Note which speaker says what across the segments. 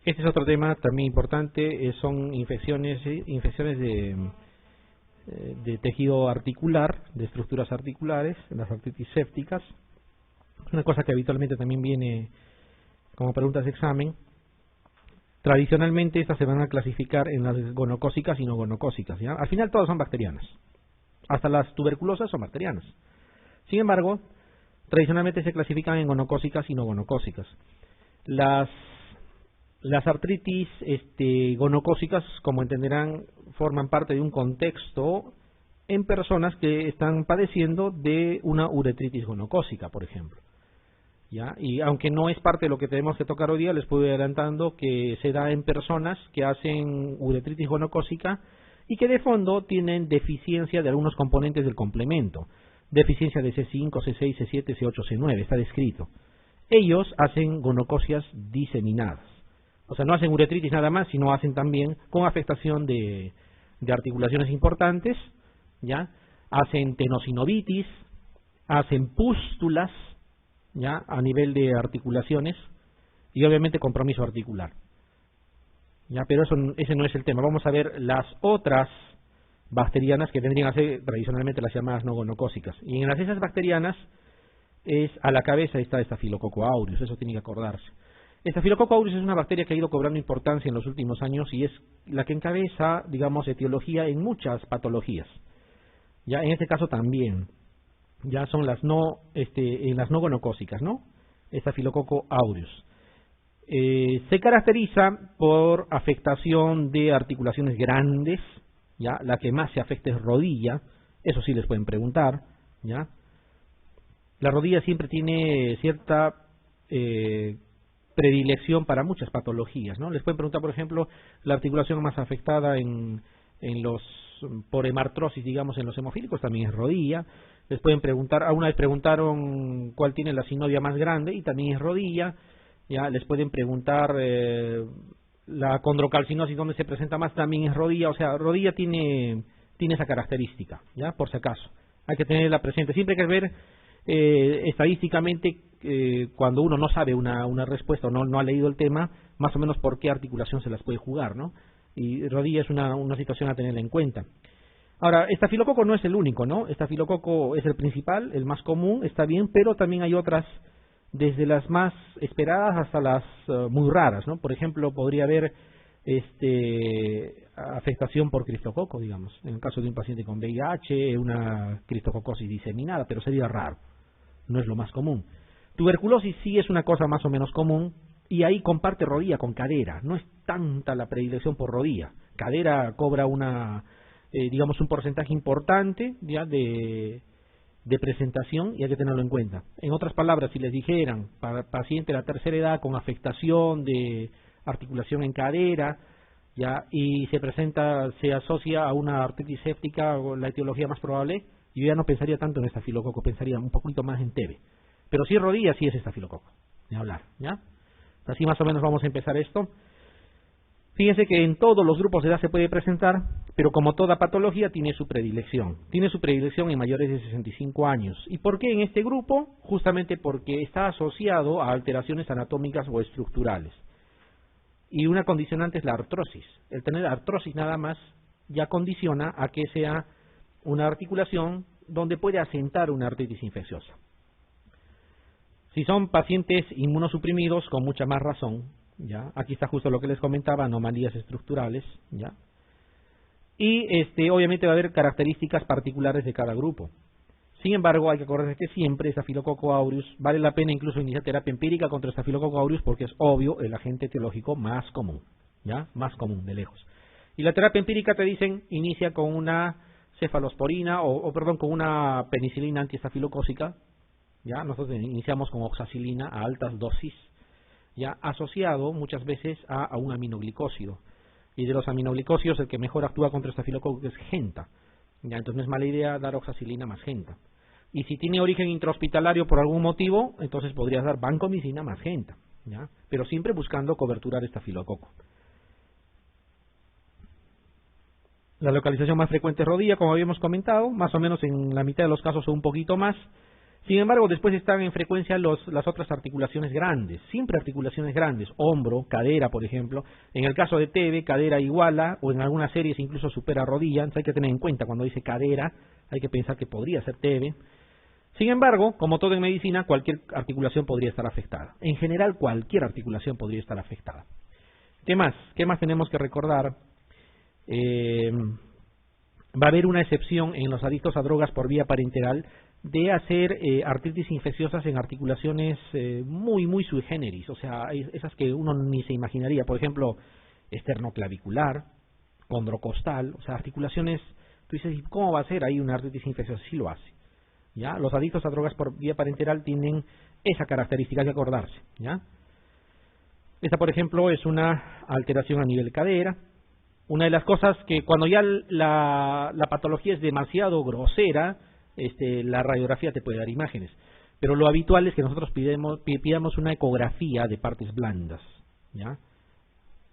Speaker 1: Este es otro tema también importante, son infecciones de tejido articular, de estructuras articulares, las artritis sépticas. Es una cosa que habitualmente también viene como preguntas de examen. Tradicionalmente estas se van a clasificar en las gonocócicas y no gonocócicas, ¿ya? Al final todas son bacterianas, hasta las tuberculosas son bacterianas. Sin embargo, tradicionalmente se clasifican en gonocócicas y no gonocócicas. Las artritis gonocócicas, como entenderán, forman parte de un contexto en personas que están padeciendo de una uretritis gonocócica, por ejemplo. ¿Ya? Y aunque no es parte de lo que tenemos que tocar hoy día, les puedo ir adelantando que se da en personas que hacen uretritis gonocócica y que de fondo tienen deficiencia de algunos componentes del complemento. Deficiencia de C5, C6, C7, C8, C9, está descrito. Ellos hacen gonococias diseminadas. O sea, no hacen uretritis nada más, sino hacen también con afectación de articulaciones importantes, ¿ya? Hacen tenosinovitis, hacen pústulas, ¿ya? A nivel de articulaciones y obviamente compromiso articular. ¿Ya? Pero ese no es el tema. Vamos a ver las otras bacterianas que tendrían que ser tradicionalmente las llamadas no gonocócicas. Y en esas bacterianas a la cabeza está Staphylococcus aureus, eso tiene que acordarse. Staphylococcus aureus es una bacteria que ha ido cobrando importancia en los últimos años y es la que encabeza, digamos, etiología en muchas patologías. Ya en este caso también, ya son las en las no gonocócicas, ¿no? Staphylococcus aureus. Se caracteriza por afectación de articulaciones grandes, ya la que más se afecta es rodilla, eso sí les pueden preguntar, ya. La rodilla siempre tiene cierta predilección para muchas patologías, ¿no? Les pueden preguntar, por ejemplo, la articulación más afectada por hemartrosis, digamos, en los hemofílicos también es rodilla. Les pueden preguntar, a una vez preguntaron cuál tiene la sinovial más grande y también es rodilla. Ya les pueden preguntar la condrocalcinosis dónde se presenta más, también es rodilla. O sea, rodilla tiene esa característica, ya, por si acaso. Hay que tenerla presente. Siempre hay que ver estadísticamente cuando uno no sabe una respuesta o no ha leído el tema, más o menos por qué articulación se las puede jugar, ¿no? Y rodilla es una situación a tenerla en cuenta. Ahora, estafilococo no es el único, ¿no? Estafilococo es el principal, el más común, está bien, pero también hay otras, desde las más esperadas hasta las muy raras, ¿no? Por ejemplo, podría haber afectación por cristococo, digamos, en el caso de un paciente con VIH, una cristococosis diseminada, pero sería raro, no es lo más común. Tuberculosis sí es una cosa más o menos común, y ahí comparte rodilla con cadera, no es tanta la predilección por rodilla. Cadera cobra digamos un porcentaje importante ya de presentación y hay que tenerlo en cuenta. En otras palabras, si les dijeran para paciente de la tercera edad con afectación de articulación en cadera, ya, y se asocia a una artritis séptica o la etiología más probable, yo ya no pensaría tanto en estafilococo, pensaría un poquito más en TB. Pero si es rodilla, sí es estafilococo, de hablar, ¿ya? Así más o menos vamos a empezar esto. Fíjense que en todos los grupos de edad se puede presentar, pero como toda patología tiene su predilección. Tiene su predilección en mayores de 65 años. ¿Y por qué en este grupo? Justamente porque está asociado a alteraciones anatómicas o estructurales. Y una condicionante es la artrosis. El tener artrosis nada más ya condiciona a que sea una articulación donde puede asentar una artritis infecciosa. Si son pacientes inmunosuprimidos, con mucha más razón, ¿ya? Aquí está justo lo que les comentaba, anomalías estructurales, ¿ya? Y obviamente va a haber características particulares de cada grupo. Sin embargo, hay que acordarse que siempre Staphylococcus aureus, vale la pena incluso iniciar terapia empírica contra Staphylococcus aureus porque es obvio el agente etiológico más común, ¿ya? Más común, de lejos. Y la terapia empírica te dicen, inicia con una cefalosporina, con una penicilina antiestafilocócica, ¿ya? Nosotros iniciamos con oxacilina a altas dosis, ya, asociado muchas veces a un aminoglicósido. Y de los aminoglicósidos el que mejor actúa contra estafilococcus es genta. Ya, entonces no es mala idea dar oxacilina más genta. Y si tiene origen intrahospitalario por algún motivo, entonces podrías dar vancomicina más genta, ¿ya? Pero siempre buscando coberturar estafilococo. La localización más frecuente es rodilla, como habíamos comentado, más o menos en la mitad de los casos o un poquito más. Sin embargo, después están en frecuencia las otras articulaciones grandes, siempre articulaciones grandes, hombro, cadera, por ejemplo. En el caso de TB, cadera iguala, o en algunas series incluso supera rodilla. Entonces hay que tener en cuenta cuando dice cadera, hay que pensar que podría ser TB. Sin embargo, como todo en medicina, cualquier articulación podría estar afectada. En general, cualquier articulación podría estar afectada. ¿Qué más? ¿Qué más tenemos que recordar? Va a haber una excepción en los adictos a drogas por vía parenteral de hacer artritis infecciosas en articulaciones muy sui generis, o sea, esas que uno ni se imaginaría, por ejemplo, esternoclavicular, condrocostal, o sea, articulaciones, tú dices, ¿cómo va a ser ahí una artritis infecciosa? Sí lo hace, ¿ya? Los adictos a drogas por vía parenteral tienen esa característica, hay que acordarse, ¿ya? Esta, por ejemplo, es una alteración a nivel cadera. Una de las cosas que cuando ya la patología es demasiado grosera, la radiografía te puede dar imágenes. Pero lo habitual es que nosotros pidamos una ecografía de partes blandas, ¿ya?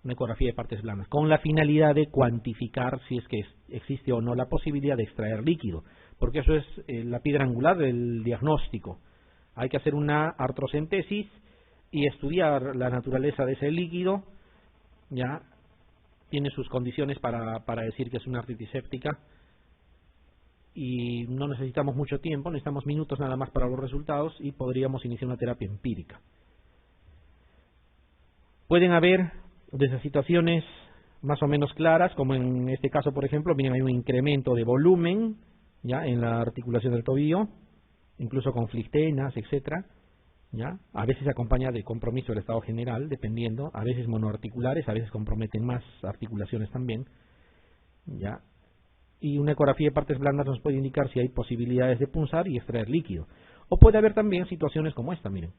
Speaker 1: Una ecografía de partes blandas, con la finalidad de cuantificar si es que existe o no la posibilidad de extraer líquido, porque eso es la piedra angular del diagnóstico. Hay que hacer una artrocentesis y estudiar la naturaleza de ese líquido, ¿ya? Tiene sus condiciones para decir que es una artritis séptica y no necesitamos mucho tiempo, necesitamos minutos nada más para los resultados y podríamos iniciar una terapia empírica. Pueden haber desde situaciones más o menos claras, como en este caso, por ejemplo, miren, hay un incremento de volumen ya en la articulación del tobillo, incluso con flictenas, etcétera. ¿Ya? A veces se acompaña de compromiso del estado general, dependiendo, a veces monoarticulares, a veces comprometen más articulaciones también, ¿ya? Y una ecografía de partes blandas nos puede indicar si hay posibilidades de punzar y extraer líquido. O puede haber también situaciones como esta, miren.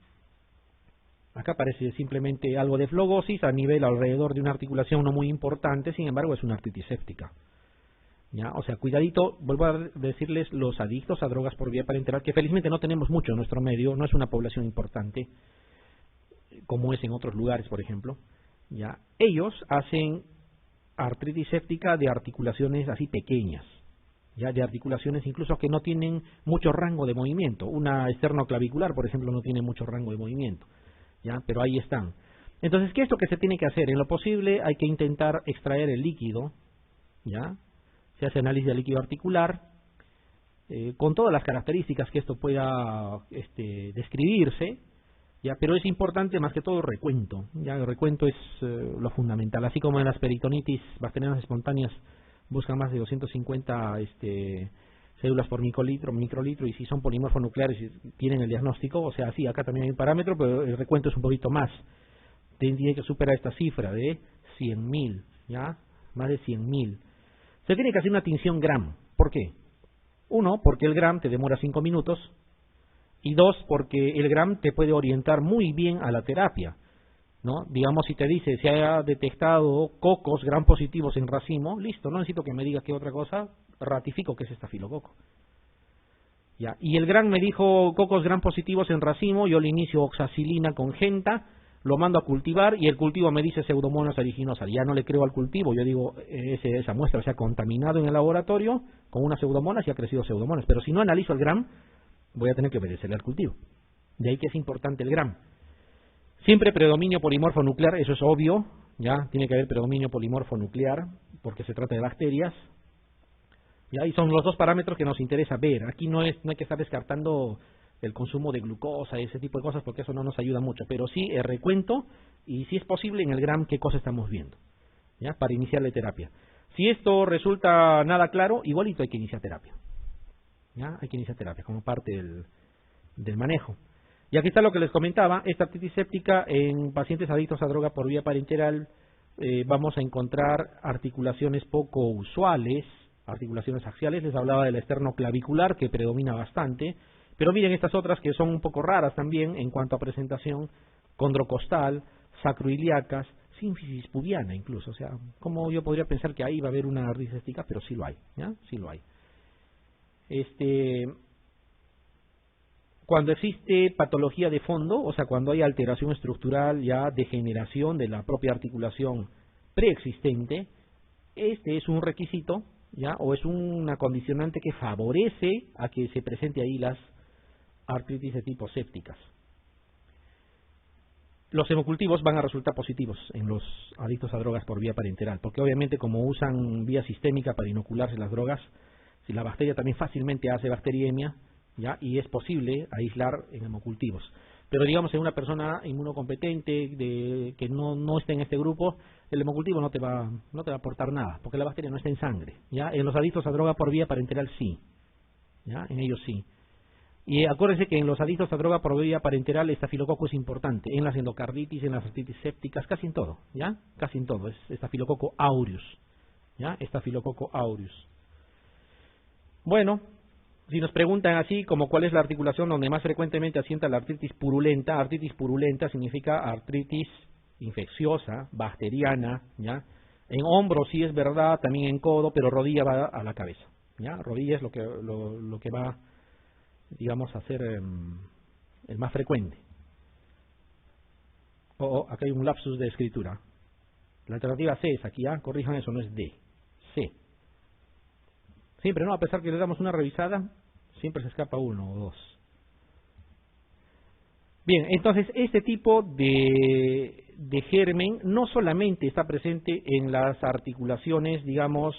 Speaker 1: Acá parece simplemente algo de flogosis a nivel alrededor de una articulación no muy importante, sin embargo es una artritis séptica. ¿Ya? O sea, cuidadito, vuelvo a decirles, los adictos a drogas por vía parenteral, que felizmente no tenemos mucho en nuestro medio, no es una población importante, como es en otros lugares, por ejemplo, ¿ya? Ellos hacen artritis séptica de articulaciones así pequeñas, ya de articulaciones incluso que no tienen mucho rango de movimiento. Una esternoclavicular, por ejemplo, no tiene mucho rango de movimiento, ¿ya? Pero ahí están. Entonces, ¿qué es lo que se tiene que hacer? En lo posible hay que intentar extraer el líquido, ¿ya? Se hace análisis de líquido articular, con todas las características que esto pueda describirse, ya, pero es importante más que todo el recuento. Ya, el recuento es lo fundamental, así como en las peritonitis bacterianas espontáneas buscan más de 250 células por microlitro, y si son polimorfonucleares tienen el diagnóstico, o sea, sí, acá también hay un parámetro, pero el recuento es un poquito más. Tiene que superar esta cifra de 100.000, ya, más de 100.000. Se tiene que hacer una tinción Gram. ¿Por qué? Uno, porque el Gram te demora 5 minutos. Y dos, porque el Gram te puede orientar muy bien a la terapia, ¿no? Digamos, si te dice, se ha detectado cocos Gram positivos en racimo, listo, no necesito que me diga qué otra cosa, ratifico que es estafilococo. Ya. Y el Gram me dijo cocos Gram positivos en racimo, yo le inicio oxacilina con genta, lo mando a cultivar y el cultivo me dice Pseudomonas aeruginosa. Ya no le creo al cultivo, yo digo, esa muestra se ha contaminado en el laboratorio con una Pseudomonas y ha crecido Pseudomonas. Pero si no analizo el Gram, voy a tener que obedecerle al cultivo. De ahí que es importante el Gram. Siempre predominio polimorfo nuclear, eso es obvio, ya tiene que haber predominio polimorfo nuclear, porque se trata de bacterias. Ya, y son los dos parámetros que nos interesa ver. Aquí no hay que estar descartando el consumo de glucosa y ese tipo de cosas, porque eso no nos ayuda mucho, pero sí el recuento y si es posible en el Gram qué cosa estamos viendo, ¿ya? Para iniciar la terapia. Si esto resulta nada claro, igualito hay que iniciar terapia, ¿ya? Hay que iniciar terapia como parte del manejo. Y aquí está lo que les comentaba, esta artritis séptica en pacientes adictos a droga por vía parenteral, vamos a encontrar articulaciones poco usuales, articulaciones axiales, les hablaba del esternoclavicular que predomina bastante. Pero miren estas otras que son un poco raras también en cuanto a presentación, condrocostal, sacroiliacas, sínfisis pubiana incluso. O sea, como yo podría pensar que ahí va a haber una artritis séptica, pero sí lo hay, ¿ya? Sí lo hay. Cuando existe patología de fondo, o sea, cuando hay alteración estructural, ya degeneración de la propia articulación preexistente, este es un requisito, ¿ya? O es una condicionante que favorece a que se presente ahí artritis de tipo sépticas. Los hemocultivos van a resultar positivos en los adictos a drogas por vía parenteral, porque obviamente como usan vía sistémica para inocularse las drogas, si la bacteria también fácilmente hace bacteriemia, ¿ya? Y es posible aislar en hemocultivos. Pero digamos en una persona inmunocompetente que no esté en este grupo, el hemocultivo no te va a aportar nada, porque la bacteria no está en sangre, ¿ya? En los adictos a droga por vía parenteral sí, ¿ya? En ellos sí. Y acuérdense que en los adictos a droga por vía parenteral el estafilococo es importante, en las endocarditis, en las artritis sépticas, casi en todo, ¿ya? Casi en todo, es estafilococo aureus, ¿ya? Estafilococo aureus. Bueno, si nos preguntan así, como cuál es la articulación donde más frecuentemente asienta la artritis purulenta significa artritis infecciosa, bacteriana, ¿ya? En hombro sí es verdad, también en codo, pero rodilla va a la cabeza, ¿ya? Rodilla es lo que va, digamos, a ser el más frecuente. Acá hay un lapsus de escritura. La alternativa C es aquí, corrijan eso, no es D, C. Siempre, ¿no? A pesar que le damos una revisada, siempre se escapa uno o dos. Bien, entonces este tipo de germen no solamente está presente en las articulaciones, digamos,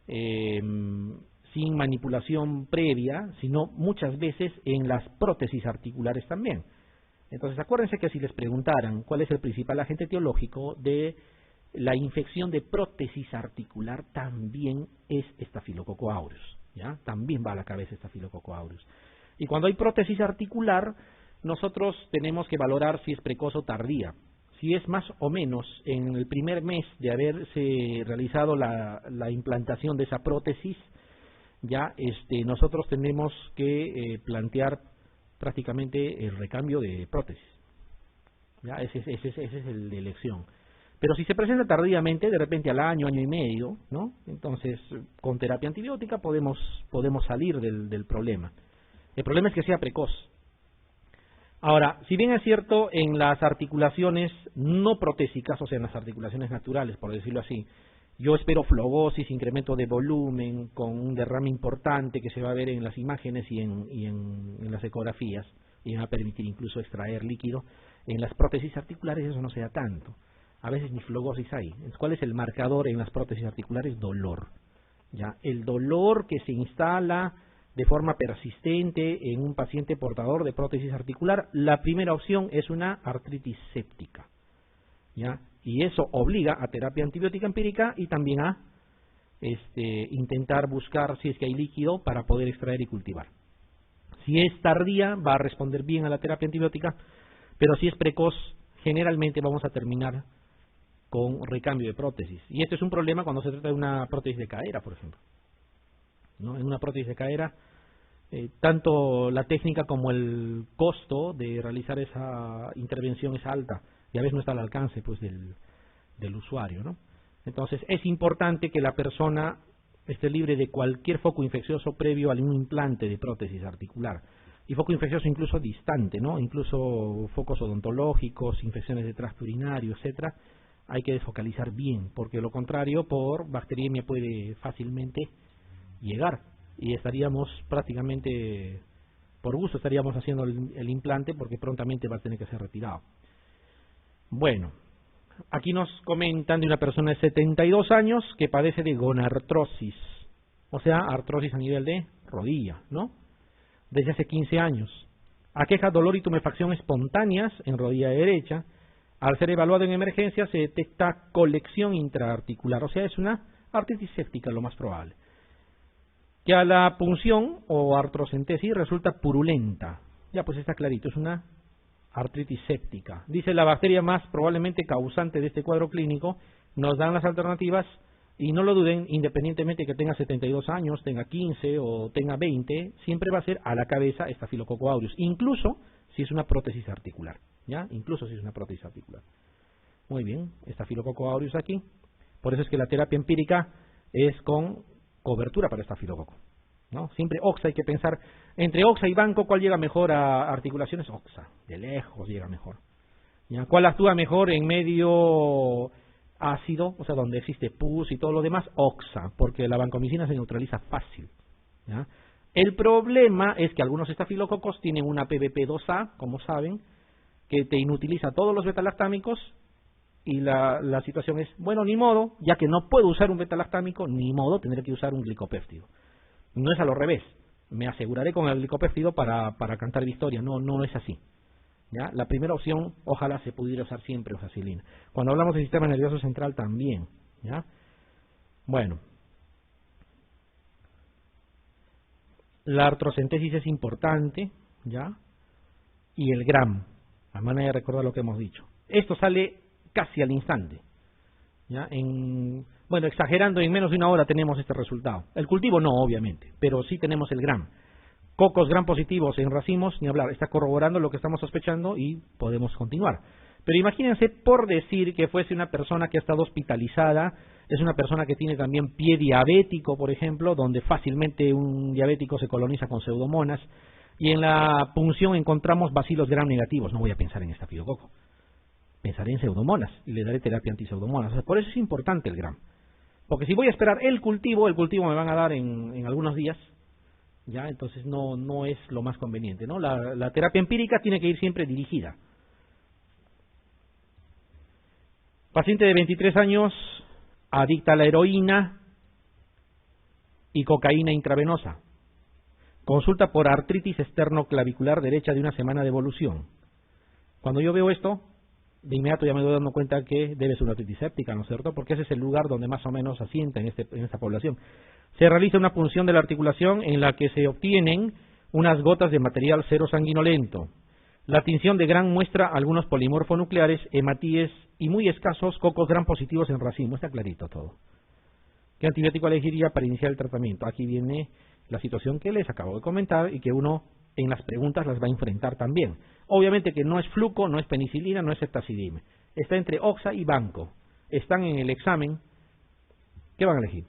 Speaker 1: sin manipulación previa, sino muchas veces en las prótesis articulares también. Entonces acuérdense que si les preguntaran cuál es el principal agente etiológico de la infección de prótesis articular, también es estafilococo aureus, ¿ya? También va a la cabeza estafilococo aureus. Y cuando hay prótesis articular, nosotros tenemos que valorar si es precoz o tardía. Si es más o menos en el primer mes de haberse realizado la implantación de esa prótesis, ya nosotros tenemos que plantear prácticamente el recambio de prótesis. ¿Ya? Ese es el de elección. Pero si se presenta tardíamente, de repente al año y medio, ¿no? Entonces con terapia antibiótica podemos salir del problema. El problema es que sea precoz. Ahora, si bien es cierto en las articulaciones no protésicas, o sea en las articulaciones naturales, por decirlo así, yo espero flogosis, incremento de volumen, con un derrame importante que se va a ver en las imágenes y en las ecografías, y va a permitir incluso extraer líquido. En las prótesis articulares eso no se da tanto. A veces ni flogosis hay. ¿Cuál es el marcador en las prótesis articulares? Dolor. ¿Ya? El dolor que se instala de forma persistente en un paciente portador de prótesis articular, la primera opción es una artritis séptica, ¿ya? Y eso obliga a terapia antibiótica empírica y también a intentar buscar si es que hay líquido para poder extraer y cultivar. Si es tardía, va a responder bien a la terapia antibiótica, pero si es precoz, generalmente vamos a terminar con recambio de prótesis. Y esto es un problema cuando se trata de una prótesis de cadera, por ejemplo, ¿no? En una prótesis de cadera, tanto la técnica como el costo de realizar esa intervención es alta y a veces no está al alcance pues del usuario, ¿no? Entonces es importante que la persona esté libre de cualquier foco infeccioso previo a un implante de prótesis articular. Y foco infeccioso incluso distante, ¿no? Incluso focos odontológicos, infecciones de tracto urinario, etcétera. Hay que desfocalizar bien, porque lo contrario, por bacteriemia puede fácilmente llegar y estaríamos prácticamente, por gusto estaríamos haciendo el implante porque prontamente va a tener que ser retirado. Bueno, aquí nos comentan de una persona de 72 años que padece de gonartrosis, o sea, artrosis a nivel de rodilla, ¿no? Desde hace 15 años. Aqueja dolor y tumefacción espontáneas en rodilla derecha. Al ser evaluado en emergencia se detecta colección intraarticular, o sea, es una artritis séptica lo más probable. Que a la punción o artrocentesis resulta purulenta. Ya pues está clarito, es una artritis séptica. Dice la bacteria más probablemente causante de este cuadro clínico, nos dan las alternativas y no lo duden, independientemente que tenga 72 años, tenga 15 o tenga 20, siempre va a ser a la cabeza estafilococo aureus, incluso si es una prótesis articular, ¿ya? Incluso si es una prótesis articular. Muy bien, estafilococo aureus aquí. Por eso es que la terapia empírica es con cobertura para estafilococo, ¿no? Siempre OXA, hay que pensar, entre OXA y banco, ¿cuál llega mejor a articulaciones? OXA, de lejos llega mejor. ¿Ya? ¿Cuál actúa mejor en medio ácido, o sea, donde existe pus y todo lo demás? OXA, porque la vancomicina se neutraliza fácil, ¿ya? El problema es que algunos estafilococos tienen una PBP2A, como saben, que te inutiliza todos los betalactámicos, y la situación es, bueno, ni modo, ya que no puedo usar un betalactámico, ni modo, tendré que usar un glicopéptido. No es a lo revés, me aseguraré con el glicopéptido para cantar victoria, no es así. ¿Ya? La primera opción, ojalá se pudiera usar siempre oxacilina. Cuando hablamos del sistema nervioso central también. ¿Ya? Bueno, la artrocentesis es importante, ¿ya? Y el GRAM, a manera de recordar lo que hemos dicho. Esto sale casi al instante. ¿Ya? Bueno, exagerando, en menos de una hora tenemos este resultado. El cultivo no, obviamente, pero sí tenemos el GRAM. Cocos gram positivos en racimos, ni hablar, está corroborando lo que estamos sospechando y podemos continuar. Pero imagínense, por decir que fuese una persona que ha estado hospitalizada, es una persona que tiene también pie diabético, por ejemplo, donde fácilmente un diabético se coloniza con pseudomonas, y en la punción encontramos bacilos gram negativos. No voy a pensar en estafilococo, pensaré en pseudomonas y le daré terapia antiseudomonas. O sea, por eso es importante el gram, porque si voy a esperar el cultivo me van a dar en algunos días. ¿Ya? Entonces no es lo más conveniente, ¿no? La terapia empírica tiene que ir siempre dirigida. Paciente de 23 años, adicta a la heroína y cocaína intravenosa. Consulta por artritis esternoclavicular derecha de una semana de evolución. Cuando yo veo esto, de inmediato ya me doy dando cuenta que debe ser una artritis séptica, ¿no es cierto? Porque ese es el lugar donde más o menos asienta en esta población. Se realiza una punción de la articulación en la que se obtienen unas gotas de material cero sanguinolento. La tinción de GRAM muestra algunos polimorfonucleares, hematíes y muy escasos cocos GRAM positivos en racimo. Está clarito todo. ¿Qué antibiótico elegiría para iniciar el tratamiento? Aquí viene la situación que les acabo de comentar y que uno en las preguntas las va a enfrentar también. Obviamente que no es fluco, no es penicilina, no es ceftazidime. Está entre oxa y banco. Están en el examen. ¿Qué van a elegir?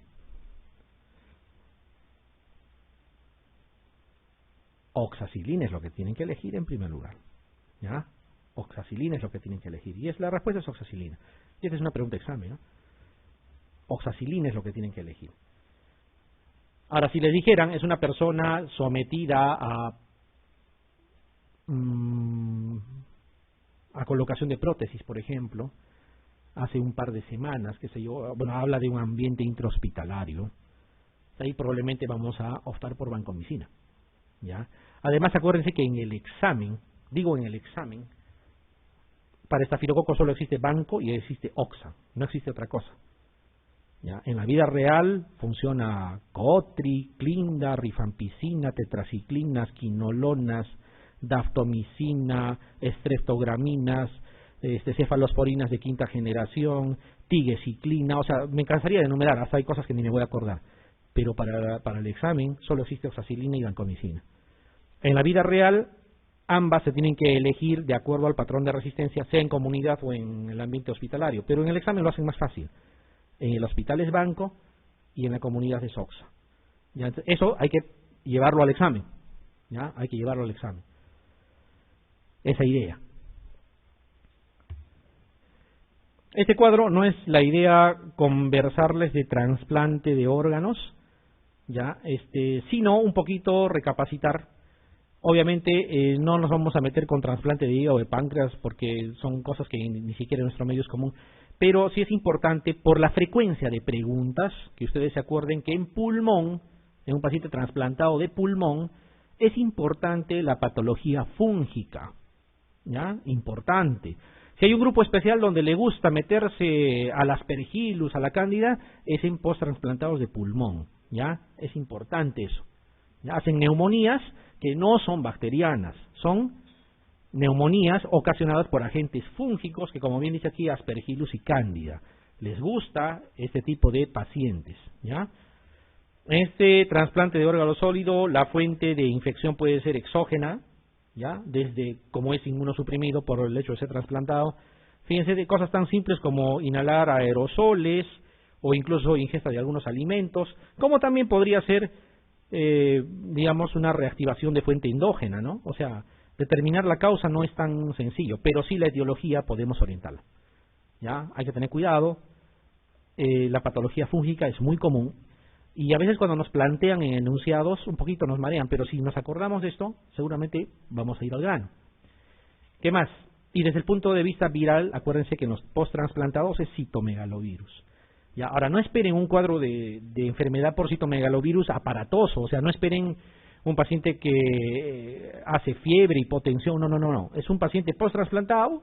Speaker 1: Oxacilina es lo que tienen que elegir en primer lugar. ¿Ya? Oxacilina es lo que tienen que elegir. Y la respuesta es oxacilina. Y esta es una pregunta de examen, ¿no? Oxacilina es lo que tienen que elegir. Ahora, si les dijeran, es una persona sometida a colocación de prótesis, por ejemplo, hace un par de semanas, qué sé yo, bueno, habla de un ambiente intrahospitalario, ahí probablemente vamos a optar por vancomicina. ¿Ya? Además, acuérdense que en el examen, para estafilococo solo existe banco y existe oxa, no existe otra cosa. ¿Ya? En la vida real funciona Cotri, Clinda, rifampicina, tetraciclinas, quinolonas, daftomicina, estreptograminas, cefalosporinas de quinta generación, tigesiclina, o sea, me cansaría de enumerar, hasta hay cosas que ni me voy a acordar. Pero para el examen solo existe oxacilina y vancomicina. En la vida real, ambas se tienen que elegir de acuerdo al patrón de resistencia, sea en comunidad o en el ambiente hospitalario, pero en el examen lo hacen más fácil. En el hospital es banco y en la comunidad es oxa. ¿Ya? Eso hay que llevarlo al examen. ¿Ya? Hay que llevarlo al examen. Esa idea. Este cuadro no es la idea conversarles de trasplante de órganos, ya, sino un poquito recapacitar. Obviamente no nos vamos a meter con trasplante de hígado o de páncreas porque son cosas que ni siquiera en nuestro medio es común, pero sí es importante por la frecuencia de preguntas, que ustedes se acuerden que en pulmón, en un paciente trasplantado de pulmón, es importante la patología fúngica, ¿ya? Importante. Si hay un grupo especial donde le gusta meterse al Aspergillus, a la Cándida, es en post-transplantados de pulmón, ¿ya? Es importante eso. ¿Ya? Hacen neumonías que no son bacterianas, son neumonías ocasionadas por agentes fúngicos que, como bien dice aquí, Aspergillus y Cándida. Les gusta este tipo de pacientes, ¿ya? En este trasplante de órgano sólido, la fuente de infección puede ser exógena, ¿ya? Desde como es inmunosuprimido por el hecho de ser trasplantado. Fíjense de cosas tan simples como inhalar aerosoles o incluso ingesta de algunos alimentos, como también podría ser, digamos, una reactivación de fuente endógena, ¿no? O sea, determinar la causa no es tan sencillo, pero sí la etiología podemos orientarla. ¿Ya? Hay que tener cuidado. La patología fúngica es muy común Y a veces cuando nos plantean en enunciados, un poquito nos marean, pero si nos acordamos de esto, seguramente vamos a ir al grano. ¿Qué más? Y desde el punto de vista viral, acuérdense que en los post-transplantados es citomegalovirus. ¿Ya? Ahora, no esperen un cuadro de enfermedad por citomegalovirus aparatoso, o sea, no esperen un paciente que hace fiebre, hipotensión, no. Es un paciente post-trasplantado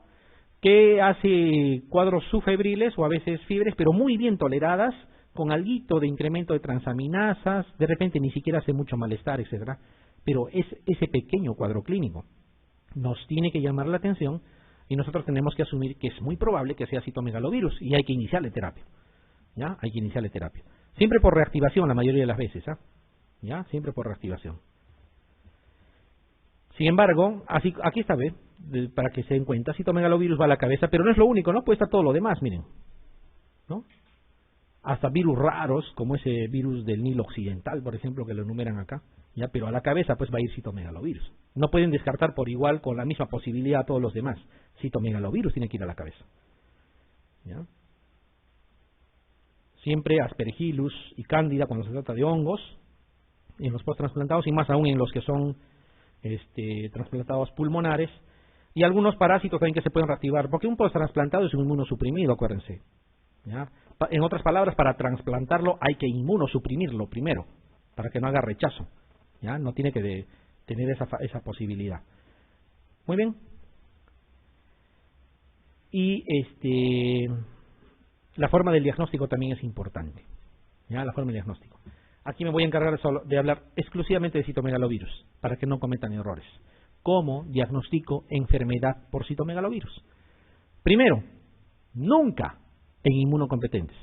Speaker 1: que hace cuadros subfebriles o a veces fiebres, pero muy bien toleradas, con alguito de incremento de transaminasas, de repente ni siquiera hace mucho malestar, etcétera. Pero es ese pequeño cuadro clínico nos tiene que llamar la atención y nosotros tenemos que asumir que es muy probable que sea citomegalovirus y hay que iniciarle terapia. ¿Ya? Hay que iniciarle terapia. Siempre por reactivación la mayoría de las veces, ¿ah? ¿Ya? Siempre por reactivación. Sin embargo, aquí está, ¿ve? Para que se den cuenta, citomegalovirus va a la cabeza, pero no es lo único, ¿no? Puede estar todo lo demás, miren, ¿no? Hasta virus raros, como ese virus del Nilo Occidental, por ejemplo, que lo enumeran acá, ¿ya? Pero a la cabeza pues va a ir citomegalovirus. No pueden descartar por igual con la misma posibilidad a todos los demás. Citomegalovirus tiene que ir a la cabeza, ¿ya? Siempre Aspergillus y Cándida cuando se trata de hongos, en los post-transplantados y más aún en los que son trasplantados pulmonares, y algunos parásitos también que se pueden reactivar, porque un post-trasplantado es un inmunosuprimido, acuérdense. ¿Ya? En otras palabras, para trasplantarlo hay que inmunosuprimirlo primero, para que no haga rechazo. ¿Ya? No tiene que tener esa posibilidad. Muy bien. Y la forma del diagnóstico también es importante. ¿Ya? La forma del diagnóstico. Aquí me voy a encargar de hablar exclusivamente de citomegalovirus, para que no cometan errores. ¿Cómo diagnostico enfermedad por citomegalovirus? Primero, nunca en inmunocompetentes.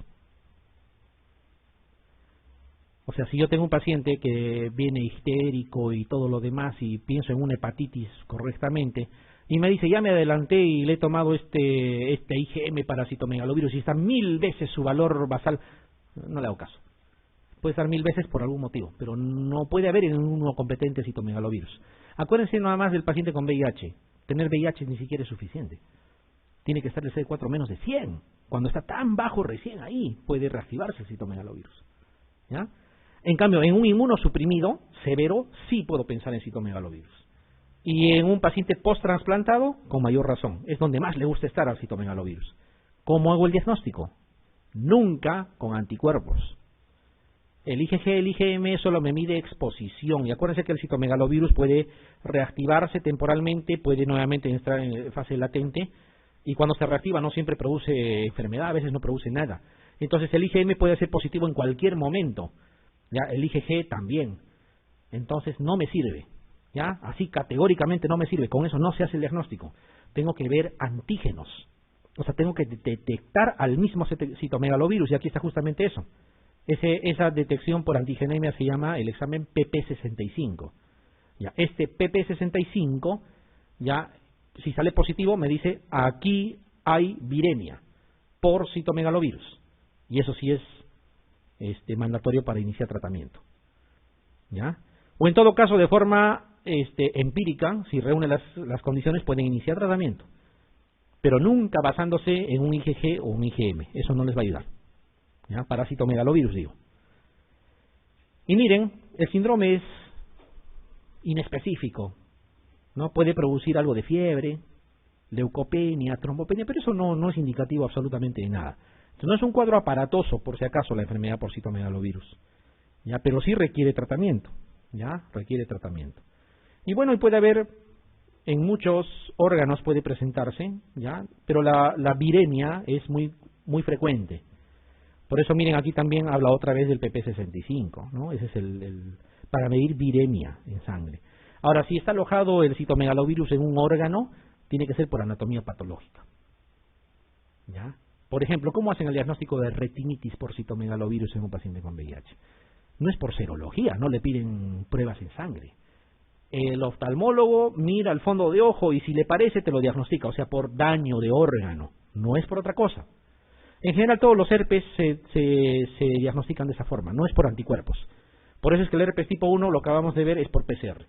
Speaker 1: O sea, si yo tengo un paciente que viene histérico y todo lo demás y pienso en una hepatitis correctamente y me dice, ya me adelanté y le he tomado este IgM para citomegalovirus y está 1000 veces su valor basal, no le hago caso. Puede estar 1000 veces por algún motivo, pero no puede haber en uno competente citomegalovirus. Acuérdense nada más del paciente con VIH. Tener VIH ni siquiera es suficiente. Tiene que estar el CD4 menos de 100. Cuando está tan bajo recién ahí puede reactivarse el citomegalovirus. ¿Ya? En cambio, en un inmunosuprimido severo sí puedo pensar en citomegalovirus. Y en un paciente post-trasplantado, con mayor razón. Es donde más le gusta estar al citomegalovirus. ¿Cómo hago el diagnóstico? Nunca con anticuerpos. El IgG, el IgM solo me mide exposición. Y acuérdense que el citomegalovirus puede reactivarse temporalmente, puede nuevamente entrar en fase latente. Y cuando se reactiva no siempre produce enfermedad, a veces no produce nada. Entonces el IgM puede ser positivo en cualquier momento. ¿Ya? El IgG también. Entonces no me sirve. ¿Ya? Así categóricamente no me sirve. Con eso no se hace el diagnóstico. Tengo que ver antígenos. O sea, tengo que detectar al mismo citomegalovirus. Y aquí está justamente eso. Esa detección por antigenemia se llama el examen PP65. Ya, este PP65, ya, si sale positivo, me dice aquí hay viremia por citomegalovirus. Y eso sí es mandatorio para iniciar tratamiento. ¿Ya? O en todo caso, de forma empírica, si reúne las condiciones, pueden iniciar tratamiento. Pero nunca basándose en un IgG o un IgM. Eso no les va a ayudar. ¿Ya? Para citomegalovirus, digo. Y miren, el síndrome es inespecífico, ¿no? Puede producir algo de fiebre, leucopenia, trombopenia, pero eso no es indicativo absolutamente de nada. Entonces, no es un cuadro aparatoso, por si acaso, la enfermedad por citomegalovirus, ¿ya? Pero sí requiere tratamiento, ¿ya? Requiere tratamiento. Y bueno, y puede haber, en muchos órganos puede presentarse, ¿ya? Pero la viremia es muy frecuente. Por eso, miren, aquí también habla otra vez del PP65, ¿no? Ese es para medir viremia en sangre. Ahora, si está alojado el citomegalovirus en un órgano, tiene que ser por anatomía patológica. ¿Ya? Por ejemplo, ¿cómo hacen el diagnóstico de retinitis por citomegalovirus en un paciente con VIH? No es por serología, no le piden pruebas en sangre. El oftalmólogo mira al fondo de ojo y si le parece te lo diagnostica, o sea, por daño de órgano, no es por otra cosa. En general todos los herpes se diagnostican de esa forma, no es por anticuerpos. Por eso es que el herpes tipo 1, lo que acabamos de ver, es por PCR.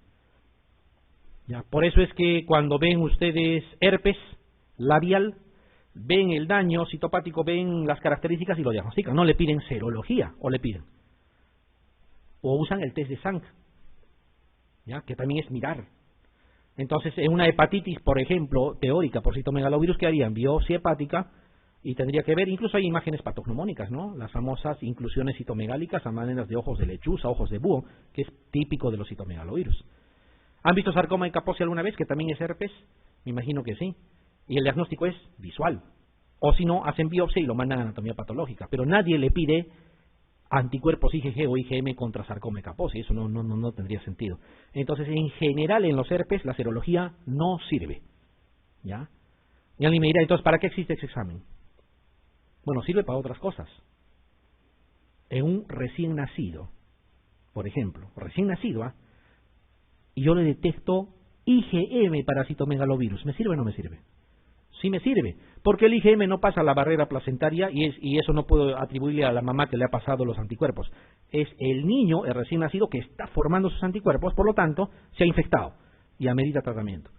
Speaker 1: ¿Ya? Por eso es que cuando ven ustedes herpes labial, ven el daño citopático, ven las características y lo diagnostican. No le piden serología, o le piden. o usan el test de Zank, ¿ya? Que también es mirar. Entonces, en una hepatitis, por ejemplo, teórica por citomegalovirus, ¿qué harían? Biopsia hepática y tendría que ver, incluso hay imágenes patognomónicas, ¿no? Las famosas inclusiones citomegálicas a maneras de ojos de lechuza, ojos de búho, que es típico de los citomegalovirus. ¿Han visto sarcoma de Kaposi alguna vez, que también es herpes? Me imagino que sí. Y el diagnóstico es visual. O si no, hacen biopsia y lo mandan a anatomía patológica. Pero nadie le pide anticuerpos IgG o IgM contra sarcoma de Kaposi. Eso no tendría sentido. Entonces, en general, en los herpes, la serología no sirve. ¿Ya? Y alguien me dirá, entonces, ¿para qué existe ese examen? Bueno, sirve para otras cosas. En un recién nacido, por ejemplo, recién nacido, y yo le detecto IgM para citomegalovirus, ¿me sirve o no me sirve? Sí me sirve, porque el IgM no pasa la barrera placentaria y eso no puedo atribuirle a la mamá que le ha pasado los anticuerpos. Es el niño, el recién nacido, que está formando sus anticuerpos, por lo tanto, se ha infectado y amerita tratamiento.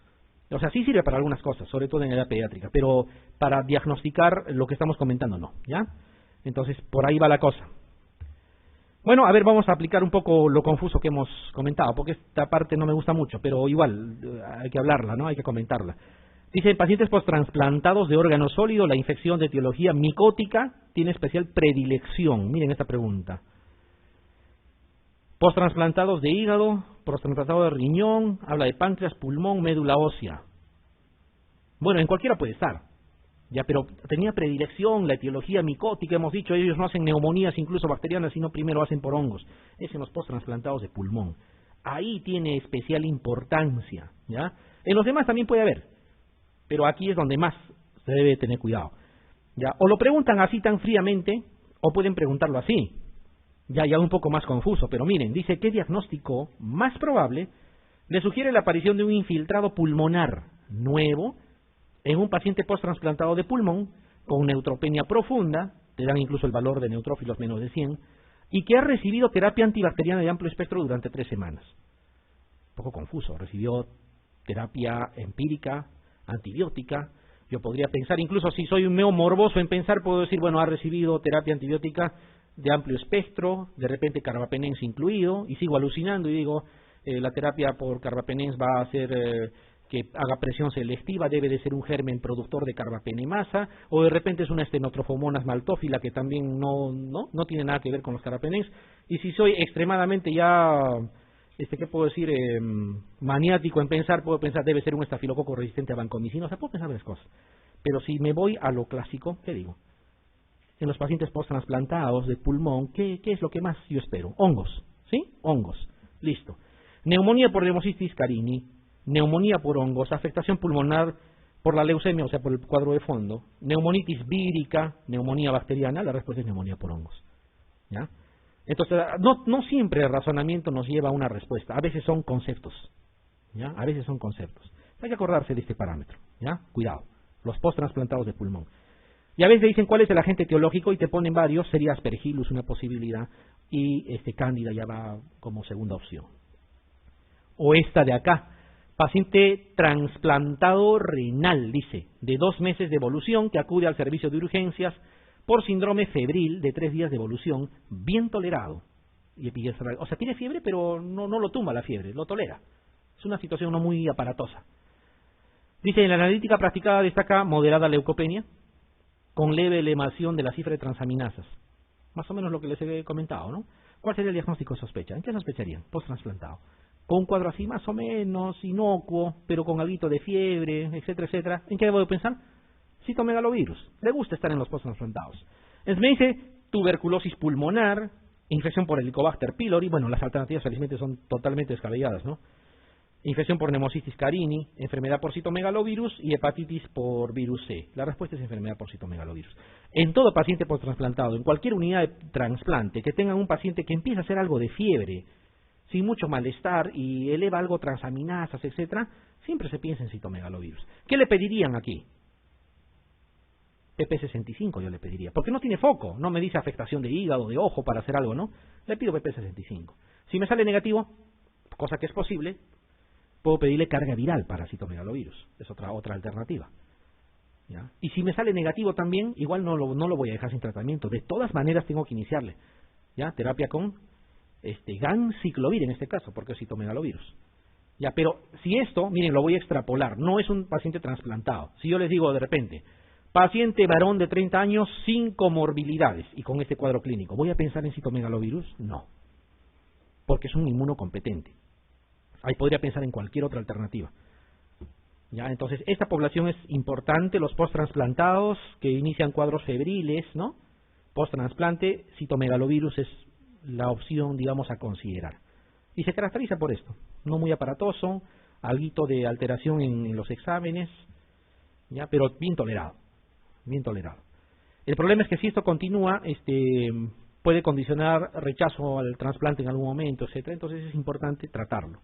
Speaker 1: O sea, sí sirve para algunas cosas, sobre todo en edad pediátrica, pero para diagnosticar lo que estamos comentando no, ¿ya? Entonces, por ahí va la cosa. Bueno, a ver, vamos a aplicar un poco lo confuso que hemos comentado, porque esta parte no me gusta mucho, pero igual hay que hablarla, ¿no? Hay que comentarla. Dice, en pacientes posttransplantados de órgano sólido, la infección de etiología micótica tiene especial predilección. Miren esta pregunta. Posttransplantados de hígado, posttransplantados de riñón, habla de páncreas, pulmón, médula ósea. Bueno, en cualquiera puede estar. Ya, pero tenía predilección la etiología micótica, hemos dicho, ellos no hacen neumonías incluso bacterianas, sino primero hacen por hongos. Es en los posttransplantados de pulmón. Ahí tiene especial importancia, ¿ya? En los demás también puede haber, pero aquí es donde más se debe tener cuidado. ¿Ya? O lo preguntan así tan fríamente, o pueden preguntarlo así. Ya un poco más confuso, pero miren, dice, ¿qué diagnóstico más probable le sugiere la aparición de un infiltrado pulmonar nuevo en un paciente post-trasplantado de pulmón con neutropenia profunda, te dan incluso el valor de neutrófilos menos de 100, y que ha recibido terapia antibacteriana de amplio espectro durante 3 semanas? Un poco confuso, recibió terapia empírica, antibiótica. Yo podría pensar, incluso si soy un medio morboso en pensar, puedo decir, bueno, ha recibido terapia antibiótica de amplio espectro, de repente carbapenens incluido, y sigo alucinando y digo, la terapia por carbapenens va a hacer que haga presión selectiva, debe de ser un germen productor de carbapenemasa, o de repente es una estenotrofomonas maltófila que también no tiene nada que ver con los carbapenens, y si soy extremadamente ya, ¿qué puedo decir? Maniático en pensar, puedo pensar, debe ser un estafilococo resistente a vancomicina, o sea, puedo pensar varias cosas. Pero si me voy a lo clásico, ¿qué digo? En los pacientes posttransplantados de pulmón, ¿qué es lo que más yo espero? Hongos, ¿sí? Hongos, listo. Neumonía por Pneumocystis carini, neumonía por hongos, afectación pulmonar por la leucemia, o sea, por el cuadro de fondo, neumonitis vírica, neumonía bacteriana, la respuesta es neumonía por hongos, ¿ya? Entonces, no siempre el razonamiento nos lleva a una respuesta, a veces son conceptos, ¿ya? A veces son conceptos. Hay que acordarse de este parámetro, ¿ya? Cuidado, los posttransplantados de pulmón. Y a veces dicen cuál es el agente etiológico y te ponen varios, sería Aspergillus una posibilidad, y Cándida ya va como segunda opción. O esta de acá, paciente trasplantado renal, dice, de 2 meses de evolución, que acude al servicio de urgencias por síndrome febril de 3 días de evolución, bien tolerado. Y o sea, tiene fiebre, pero no lo tumba la fiebre, lo tolera. Es una situación no muy aparatosa. Dice, en la analítica practicada destaca moderada leucopenia, con leve elevación de la cifra de transaminasas. Más o menos lo que les he comentado, ¿no? ¿Cuál sería el diagnóstico de sospecha? ¿En qué sospecharían? Post-trasplantado. Con un cuadro así más o menos inocuo, pero con algo de fiebre, etcétera, etcétera. ¿En qué debo de pensar? Citomegalovirus. Le gusta estar en los post-transplantados. Entonces me dice tuberculosis pulmonar, infección por Helicobacter pylori. Bueno, las alternativas felizmente son totalmente descabelladas, ¿no? Infección por Pneumocystis carini, enfermedad por citomegalovirus y hepatitis por virus C. La respuesta es enfermedad por citomegalovirus. En todo paciente post-trasplantado, en cualquier unidad de trasplante, que tengan un paciente que empieza a hacer algo de fiebre, sin mucho malestar y eleva algo transaminasas, etcétera, siempre se piensa en citomegalovirus. ¿Qué le pedirían aquí? PP65 yo le pediría, porque no tiene foco, no me dice afectación de hígado, de ojo para hacer algo, ¿no? Le pido PP65. Si me sale negativo, cosa que es posible, puedo pedirle carga viral para citomegalovirus, es otra alternativa, ¿ya? Y si me sale negativo también, igual no lo voy a dejar sin tratamiento, de todas maneras tengo que iniciarle, ¿ya? Terapia con ganciclovir en este caso, porque es citomegalovirus. Ya, pero si esto, miren, lo voy a extrapolar, no es un paciente trasplantado. Si yo les digo de repente, paciente varón de 30 años sin comorbilidades y con este cuadro clínico, ¿voy a pensar en citomegalovirus? No, porque es un inmunocompetente. Ahí podría pensar en cualquier otra alternativa. Ya, entonces, esta población es importante, los post-transplantados que inician cuadros febriles, ¿no? Post-trasplante, citomegalovirus es la opción, digamos, a considerar. Y se caracteriza por esto, no muy aparatoso, alguito de alteración en los exámenes, ya, pero bien tolerado, bien tolerado. El problema es que si esto continúa, puede condicionar rechazo al trasplante en algún momento, etcétera. Entonces es importante tratarlo.